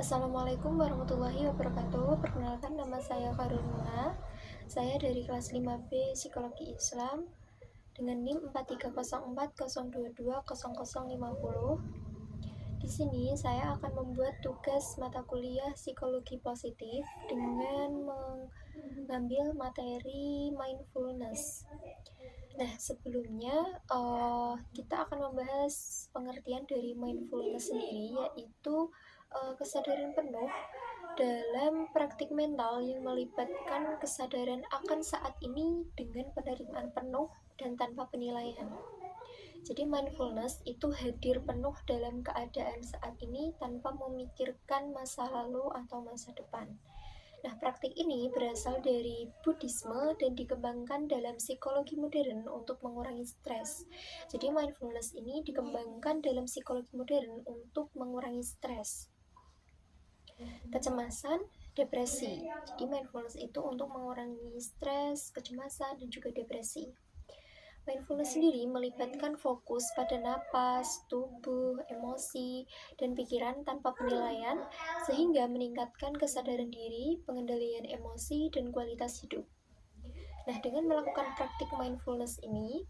Assalamualaikum warahmatullahi wabarakatuh. Perkenalkan, nama saya Khairul Muna. Saya dari kelas 5B Psikologi Islam dengan NIM 430402200050. Di sini saya akan membuat tugas mata kuliah Psikologi Positif dengan mengambil materi mindfulness. Nah, sebelumnya kita akan membahas pengertian dari mindfulness sendiri, yaitu kesadaran penuh dalam praktik mental yang melibatkan kesadaran akan saat ini dengan penerimaan penuh dan tanpa penilaian. Jadi mindfulness itu hadir penuh dalam keadaan saat ini tanpa memikirkan masa lalu atau masa depan. Nah, praktik ini berasal dari Buddhisme dan dikembangkan dalam psikologi modern untuk mengurangi stres. Jadi mindfulness ini dikembangkan dalam psikologi modern untuk mengurangi stres, kecemasan, depresi. Jadi mindfulness itu untuk mengurangi stres, kecemasan, dan juga depresi. Mindfulness sendiri melibatkan fokus pada napas, tubuh, emosi, dan pikiran tanpa penilaian, sehingga meningkatkan kesadaran diri, pengendalian emosi, dan kualitas hidup. Nah, dengan melakukan praktik mindfulness ini,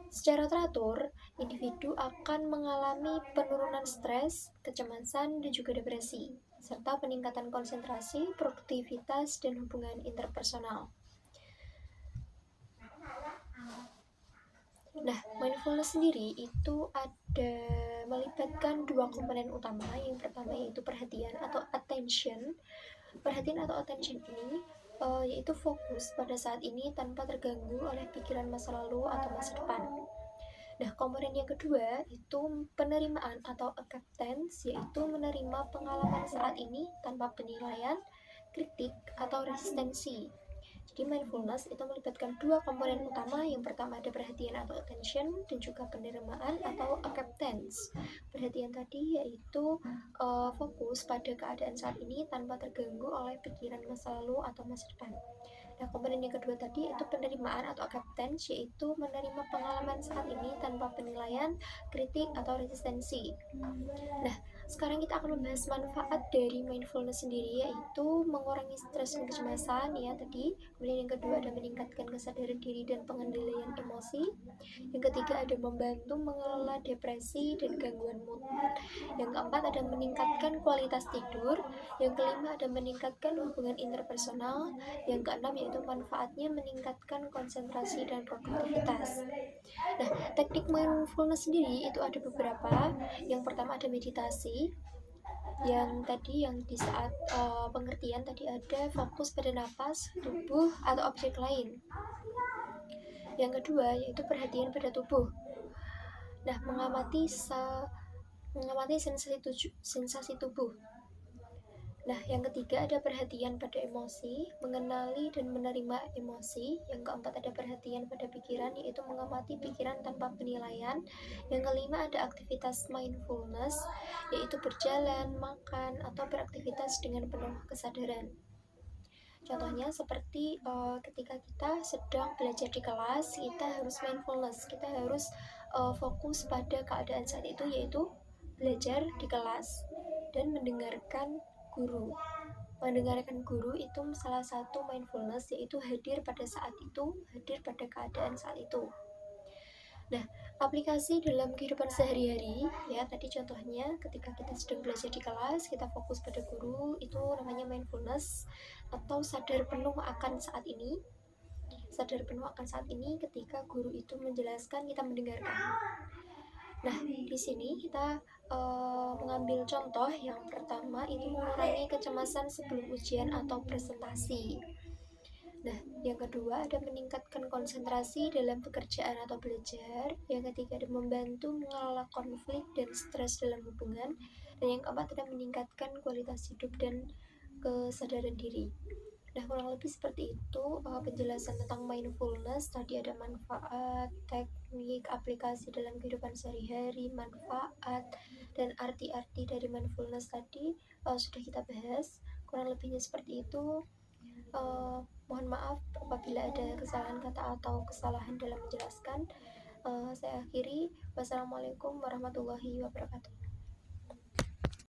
secara teratur, individu akan mengalami penurunan stres, kecemasan, dan juga depresi, serta peningkatan konsentrasi, produktivitas, dan hubungan interpersonal. Nah, mindfulness sendiri itu ada melibatkan dua komponen utama. Yang pertama yaitu perhatian atau attention. Perhatian atau attention ini yaitu fokus pada saat ini tanpa terganggu oleh pikiran masa lalu atau masa depan. Nah, komponen yang kedua itu penerimaan atau acceptance, yaitu menerima pengalaman saat ini tanpa penilaian, kritik, atau resistensi. Jadi mindfulness itu melibatkan dua komponen utama. Yang pertama ada perhatian atau attention, dan juga penerimaan atau acceptance. Perhatian tadi yaitu fokus pada keadaan saat ini tanpa terganggu oleh pikiran masa lalu atau masa depan. Nah, komponen yang kedua tadi itu penerimaan atau acceptance, yaitu menerima pengalaman saat ini tanpa penilaian, kritik, atau resistensi. Nah, sekarang kita akan membahas manfaat dari mindfulness sendiri, yaitu mengurangi stres dan kecemasan ya tadi. Kemudian yang kedua ada meningkatkan kesadaran diri dan pengendalian emosi. Yang ketiga ada membantu mengelola depresi dan gangguan mood. Yang keempat ada meningkatkan kualitas tidur. Yang kelima ada meningkatkan hubungan interpersonal. Yang keenam yaitu manfaatnya meningkatkan konsentrasi dan produktivitas. Nah, teknik mindfulness sendiri itu ada beberapa. Yang pertama ada meditasi. Yang tadi yang di saat pengertian tadi ada fokus pada napas, tubuh, atau objek lain. Yang kedua yaitu perhatian pada tubuh. Nah, mengamati sensasi tubuh. Nah, yang ketiga ada perhatian pada emosi, mengenali dan menerima emosi. Yang keempat ada perhatian pada pikiran, yaitu mengamati pikiran tanpa penilaian. Yang kelima ada aktivitas mindfulness, yaitu berjalan, makan, atau beraktivitas dengan penuh kesadaran. Contohnya seperti ketika kita sedang belajar di kelas, kita harus mindfulness, kita harus fokus pada keadaan saat itu, yaitu belajar di kelas dan mendengarkan guru. Mendengarkan guru itu salah satu mindfulness, yaitu hadir pada saat itu, hadir pada keadaan saat itu. Nah, aplikasi dalam kehidupan sehari-hari ya, tadi contohnya ketika kita sedang belajar di kelas, kita fokus pada guru, itu namanya mindfulness atau sadar penuh akan saat ini. Sadar penuh akan saat ini ketika guru itu menjelaskan, kita mendengarkan. Nah, di sini kita mengambil contoh yang pertama itu mengurangi kecemasan sebelum ujian atau presentasi. Nah, yang kedua ada meningkatkan konsentrasi dalam pekerjaan atau belajar. Yang ketiga ada membantu mengelola konflik dan stres dalam hubungan. Dan yang keempat ada meningkatkan kualitas hidup dan kesadaran diri. Nah, kurang lebih seperti itu penjelasan tentang mindfulness. Tadi ada manfaat, teknik, aplikasi dalam kehidupan sehari-hari, manfaat, dan arti-arti dari mindfulness tadi sudah kita bahas. Kurang lebihnya seperti itu. Mohon maaf apabila ada kesalahan kata atau kesalahan dalam menjelaskan. Saya akhiri. Wassalamualaikum warahmatullahi wabarakatuh.